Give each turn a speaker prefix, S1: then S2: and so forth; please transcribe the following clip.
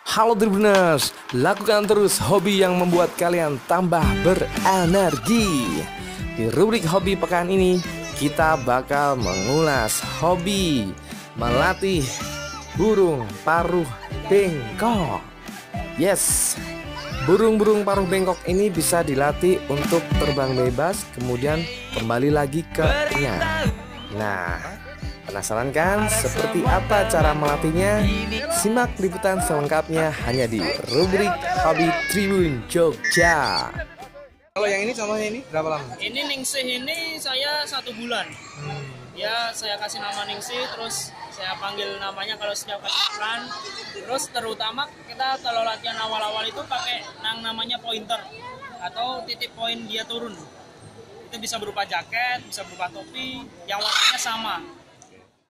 S1: Halo Tribuners, lakukan terus hobi yang membuat kalian tambah berenergi. Di rubrik hobi pekan ini, kita bakal mengulas hobi melatih burung paruh bengkok. Yes, burung-burung paruh bengkok ini bisa dilatih untuk terbang bebas, kemudian kembali lagi ke nyar. Nah, penasaran kan seperti apa cara melatihnya? Simak liputan selengkapnya hanya di rubrik Hobi Tribun Jogja.
S2: Kalau yang ini contohnya ini berapa lama?
S3: Ini Ningsih ini saya 1 bulan. Ya saya kasih nama Ningsih, terus saya panggil namanya kalau setiap kasih makan. Terus terutama kita kalau latihan awal-awal itu pakai namanya pointer atau titik poin dia turun. Itu bisa berupa jaket, bisa berupa topi yang warnanya sama.